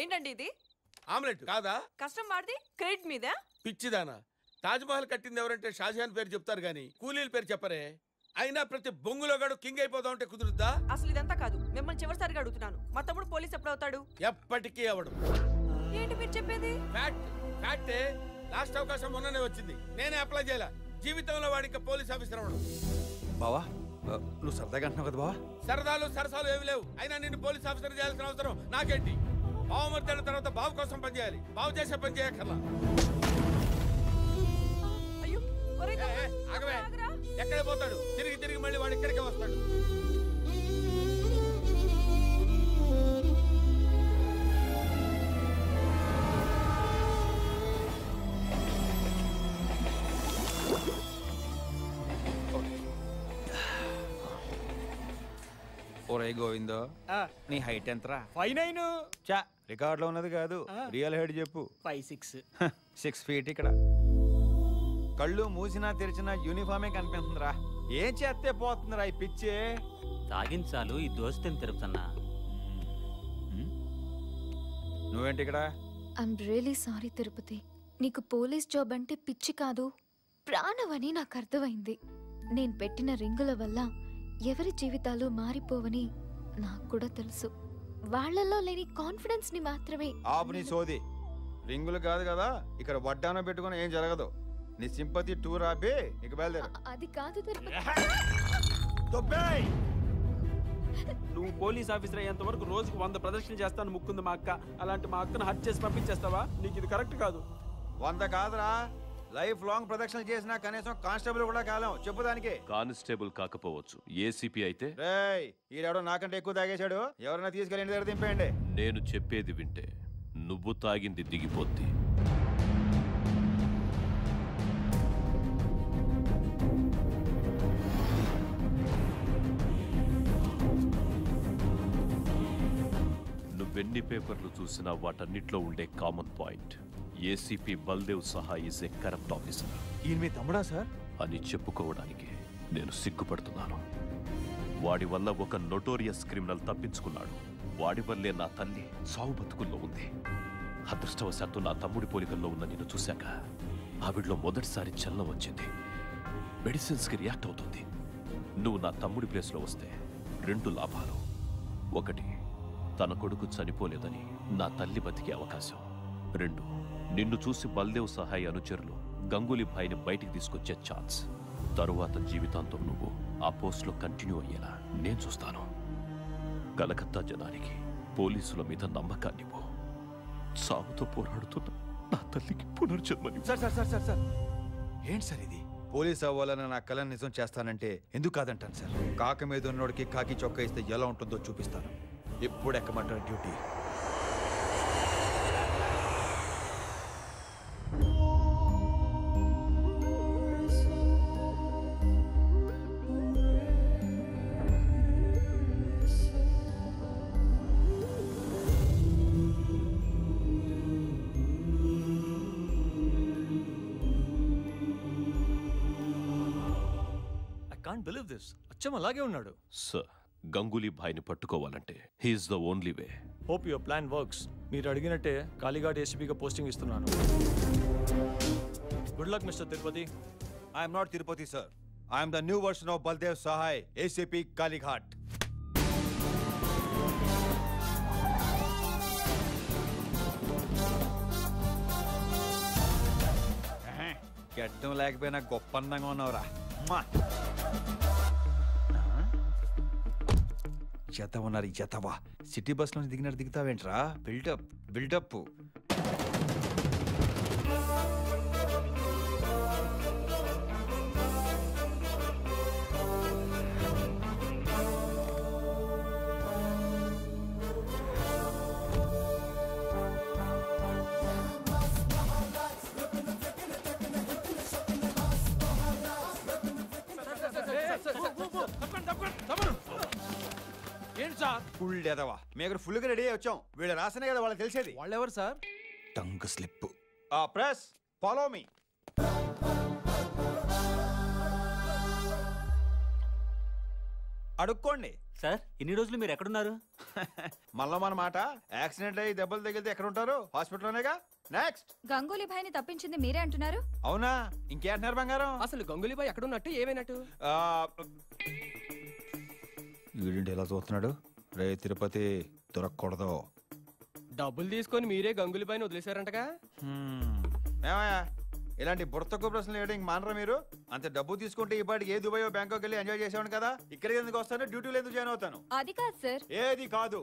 ఏంటండి ఇది? ఆమ్లెట్ కాదా? కష్టం వాడిది క్రెడిట్ మీద. పిచ్చిదానా, తాజ్మహల్ కట్టింది ఎవరంటే షాజహాన్ పేరు చెప్తారు గానీ కూలీల పేరు చెప్పరే. అయినా ప్రతి బొంగులో గడు కింగ్ అయిపోతా ఉంటే కుదురుద్దా? అసలు ఇదంతా కాదు, మిమ్మల్ని చివరిసారిగా అడుగుతున్నాను. మా తమ్ముడు పోలీస్ ఎప్పుడు అవుతాడు? ఎప్పటికీ అవడు. ఏంటి మీరు చెప్పేది? ఫ్యాక్టే. లాస్ట్ అవకాశం మొన్ననే వచ్చింది, నేనే అప్లై చేయాల. జీవితంలో వాడికి పోలీస్ ఆఫీసర్ అవడం. బావా నువ్వు సరదాగా అంటున్నావు కదా బావా? సరదాలు సరసాలు ఏమి లేవు. అయినా నిన్ను పోలీస్ ఆఫీసర్ చేయాల్సిన అవసరం నాకేంటి? బావు మర్దల తర్వాత బావు కోసం పనిచేయాలి, బావు చేసే పని చేయక్కర్లా. ఆగవే, ఎక్కడ పోతాడు? తిరిగి తిరిగి మళ్ళీ వాడు ఇక్కడికే వస్తాడు. ఒరే గోవిందో, నీ హైట్ ఎంతరా? 5'9". చా, రికార్డులో ఉన్నది కాదు, రియల్ హైట్ చెప్పు. 5'6". 6 feet ఇక్కడ. కళ్ళు మూసినా తెరిచినా యూనిఫామే కనిపిస్తుందిరా. ఏం చేస్తే పోతుందిరా ఈ పిచ్చే? తాగించాలు ఈ దోస్తని తిరుపతన్నా. నువ్వేంటి ఇక్కడ? I'm really sorry Tirupati. నీకు పోలీస్ జాబ్ అంటే పిచ్చి కాదు, ప్రాణమని నాకు అర్థమైంది. నేను పెట్టిన రింగుల వల్ల ఎవరి జీవితాలు మారిపోవని నాకు కూడా తెలుసు. వాళ్లలో లేని కాన్ఫిడెన్స్ ని మాత్రమే. ఆపు నీ సోది. రింగులు కాదు కదా, ఇక్కడ వడ్డానం పెట్టుకుని ఏం జరగదు. నీ సింపతి టూర్ ఆపి ఇక బయలుదేరు. అది కాదు తిరుపతి. నువ్వు పోలీస్ ఆఫీసర్ అయ్యేంత వరకు రోజుకు 100 ప్రదర్శనలు చేస్తాను ముక్కుంది మా అక్క. అలాంటి మా అక్కను హత్య చేసి పంపించేస్తావా? నీకు ఇది కరెక్ట్ కాదు. 100 కాదురా, లైఫ్ లాంగ్ ప్రదక్షిణలు చేసినా కనీసం కానిస్టేబుల్ కూడా కాలం. చెప్పుదానికి కానిస్టేబుల్ కాకపోవచ్చు, ఏసీపీ అయితే. రేయ్, ఈడెవడో నాకంటే ఎక్కువ తాగేశాడు, ఎవరైనా తీసుకెళ్ళి ఇంటి దగ్గర దింపేయండి. నేను చెప్పేది వింటే నువ్వు తాగింది దిగిపోద్ది. నువ్వెన్ని పేపర్లు చూసినా వాటన్నిట్లో ఉండే కామన్ పాయింట్, ఏసీపీ బల్దేవ్ సహా ఈజ్ ఏ కరప్ట్ ఆఫీసర్. ఈయన మీ తమ్ముడా సార్ అని చెప్పుకోవడానికి నేను సిగ్గుపడుతున్నాను. వాడి వల్ల ఒక నోటోరియస్ క్రిమినల్ తప్పించుకున్నాడు. వాడి వల్లే నా తల్లి సావు బతుకుల్లో ఉంది. అదృష్టవశాత్తు నా తమ్ముడి పోలికల్లో ఉన్న నిన్ను చూశాక ఆవిడలో మొదటిసారి చలనం వచ్చింది. మెడిసిన్స్కి రియాక్ట్ అవుతుంది. నువ్వు నా తమ్ముడి ప్లేస్లో వస్తే 2 లాభాలు. 1, తన కొడుకు చనిపోలేదని నా తల్లి బతికే అవకాశం. 2, నిన్ను చూసి బల్దేవ్ సహాయ అనుచరులు గంగూలీ భాయ్ని బయటికి తీసుకొచ్చే ఛాన్స్. తరువాత జీవితాంతం నువ్వు ఆ పోస్ట్లో కంటిన్యూ అయ్యేలా నేను చూస్తాను. కలకత్తా జనానికి పోలీసుల మీద నమ్మకాన్నివ్వు. సాగుతో పోరాడుతున్న నా తల్లికి పునర్జన్మని. Sir sir sir sir sir ఏంటి సార్ ఇది? పోలీస్ అవ్వాలని నా కళ నిజం చేస్తానంటే ఎందుకు కాదంటాను సార్. కాక మీద ఉన్నోడికి కాకి చొక్కా ఇస్తే ఎలా ఉంటుందో చూపిస్తాను. ఎప్పుడు ఎక్కమంటారు డ్యూటీ? can't believe this. అచ్చం అలాగే ఉన్నాడు. సార్, గంగూలీ భాయ్ని పట్టుకోవాలంటే he is the only way. Hope your plan works. మీరు అడిగినట్టే కాళీఘాట్ ఏసీపీగా పోస్టింగ్ ఇస్తున్నాను. Good luck mister Tirupati. I'm not Tirupati sir. I'm the new version of Baldev Sahay, ACP Kalighat. గడ్డం లేకపోయినా గొప్ప అందంగా ఉన్నావురా. జత ఉన్నారు జతవా. సిటీ బస్ లో దిగినట్టు దిగుతావేంట్రా? Buildup buildup. ఏంటి సార్? ఫుల్ ఎదవా, మేము ఫుల్ గా రెడీ వచ్చాం. వీళ్ళు రాసనే కదా వాళ్ళకి తెలిసేది. వాళ్ళు ఎవరు sir? Tongue slip. Press follow me. అడుక్కోండి. సార్ ఇన్ని రోజులు మీరు ఎక్కడున్నారు? మళ్ళా మన మాట, యాక్సిడెంట్ అయ్యి దెబ్బలు తగిలితే ఎక్కడ ఉంటారు? హాస్పిటల్లోనేగా. నెక్స్ట్. గంగూలీ భాయ్ని తప్పించింది మీరే అంటున్నారు? అవునా? ఇంకేంటున్నారు బంగారం? అసలు గంగూలీ భాయ్ ఎక్కడున్నట్టు ఏమైనట్టు? వీడింటి ఎలా చూస్తున్నాడు? రే తిరుపతి దొరకకూడదు. డబ్బులు తీసుకొని మీరే గంగూలీ భాయ్ని వదిలేశారంటగా? ఏమయ్యా ఇలాంటి బుర్తకు ప్రశ్నలు వేయడం మానరా మీరు? అంత డబ్బు తీసుకుంటే ఈ పాటికి ఏ దుబాయ్ బ్యాంకాక్ వెళ్ళి ఎంజాయ్ చేసేవాడు కదా. ఇక్కడికి ఎందుకు వస్తాను? డ్యూటీలో ఎందుకు జాయిన్ అవుతాను? అది కాదు సార్. ఏది కాదు.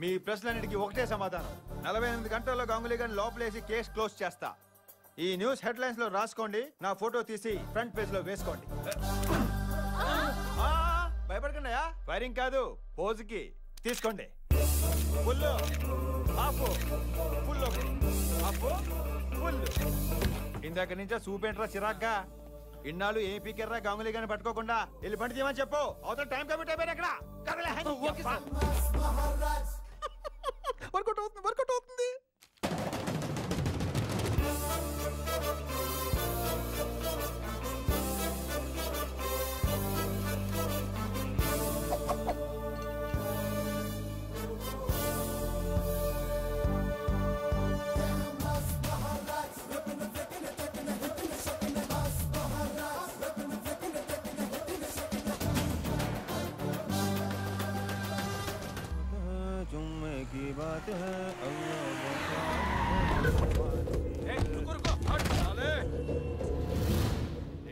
మీ ప్రశ్నలన్నిటికీ ఒకటే సమాధానం. 48 గంటల్లో గంగూలీ గారిని లోపలేసి కేసు క్లోజ్ చేస్తా. ఈ న్యూస్ హెడ్లైన్స్ లో రాసుకోండి, నా ఫోటో తీసి ఫ్రంట్ పేజ్ లో వేసుకోండి. భయపడకండి, ఫైరింగ్ కాదు, పోజుకి తీసుకోండి. Full half full half full. ఇందాక నుంచే చూపేంట్రా చిరాగ్గా. ఇన్నాళ్ళు ఏం పీకెర్రా గంగూలీ గారిని పట్టుకోకుండా. వెళ్ళి బండి తీయమని చెప్పు. అవతల టైం కమిట్ అయిపోయారు ఎక్కడ. వర్కౌట్ అవుతుంది, వర్కౌట్ అవుతుంది.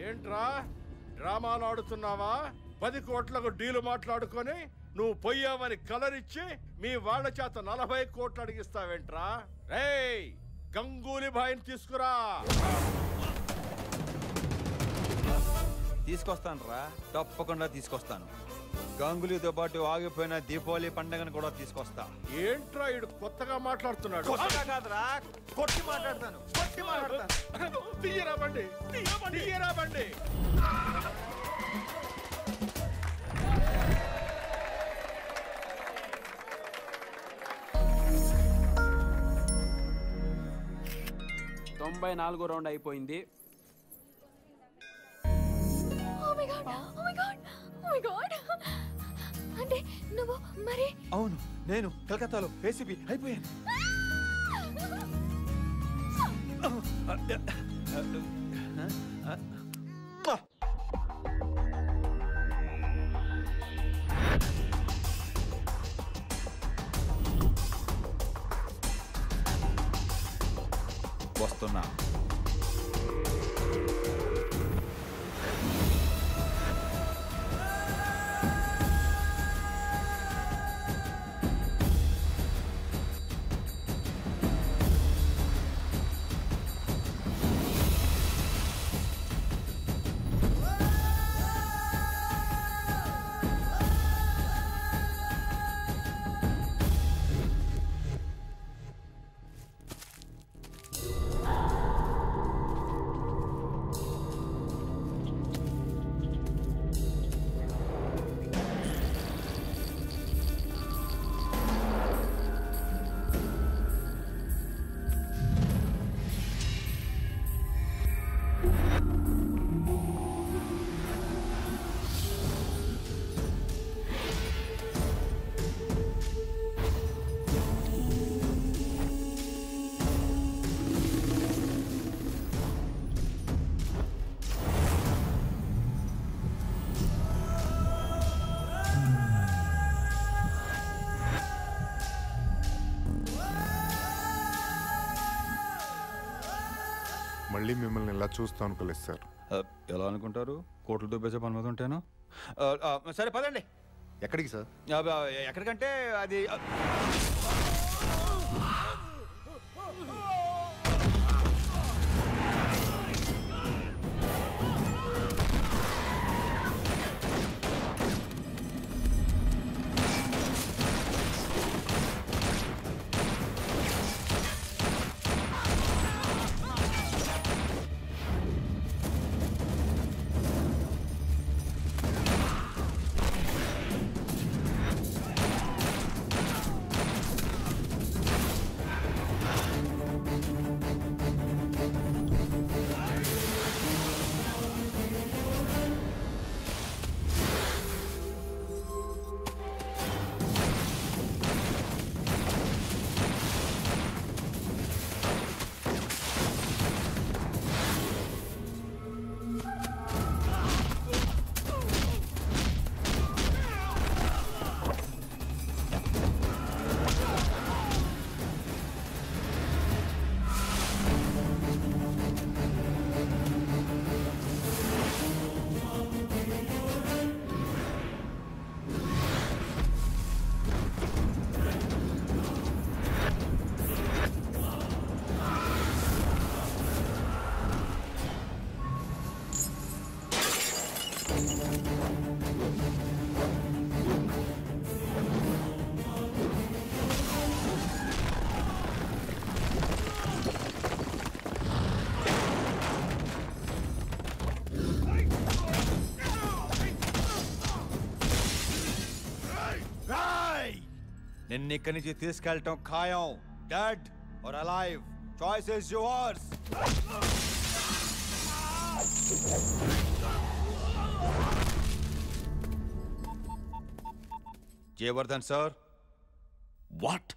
ఏంట్రా డ్రామాలు ఆడుతున్నావా? 10 కోట్లకు డీలు మాట్లాడుకొని నువ్వు పోయావని కలర్ ఇచ్చి మీ వాళ్ళ చేత 40 కోట్లు అడిగిస్తావేంట్రా? రేయ్ గంగూలీ భాయ్ని తీసుకురా. తీసుకొస్తాను రా, తప్పకుండా తీసుకొస్తాను. గంగూలీతో పాటు ఆగిపోయిన దీపావళి పండుగను కూడా తీసుకొస్తా. ఏంట్రా ఇడు కొత్తగా మాట్లాడుతున్నాడు? కాదురా, కొట్టి మాట్లాడతాను, కొట్టి మాట్లాడతాను. తీయరా బండి, తీయరా బండి. తొంభై 4వ రౌండ్ అయిపోయింది. అంటే నువ్వు మరి? అవును, నేను కలకత్తాలో ఏసీపీ అయిపోయాను. వస్తున్నా. మళ్ళీ మిమ్మల్ని ఇలా చూస్తాను అనుకోలేదు సార్. ఎలా అనుకుంటారు? కోట్లు దుబ్బేసే పని మీద ఉంటాను. సరే పదండి. ఎక్కడికి సార్? ఎక్కడికంటే అది నిన్ను ఇక్కడి నుంచి తీసుకెళ్ళటం ఖాయం. Dead or alive, choice is yours. Jayavardhan sir. What?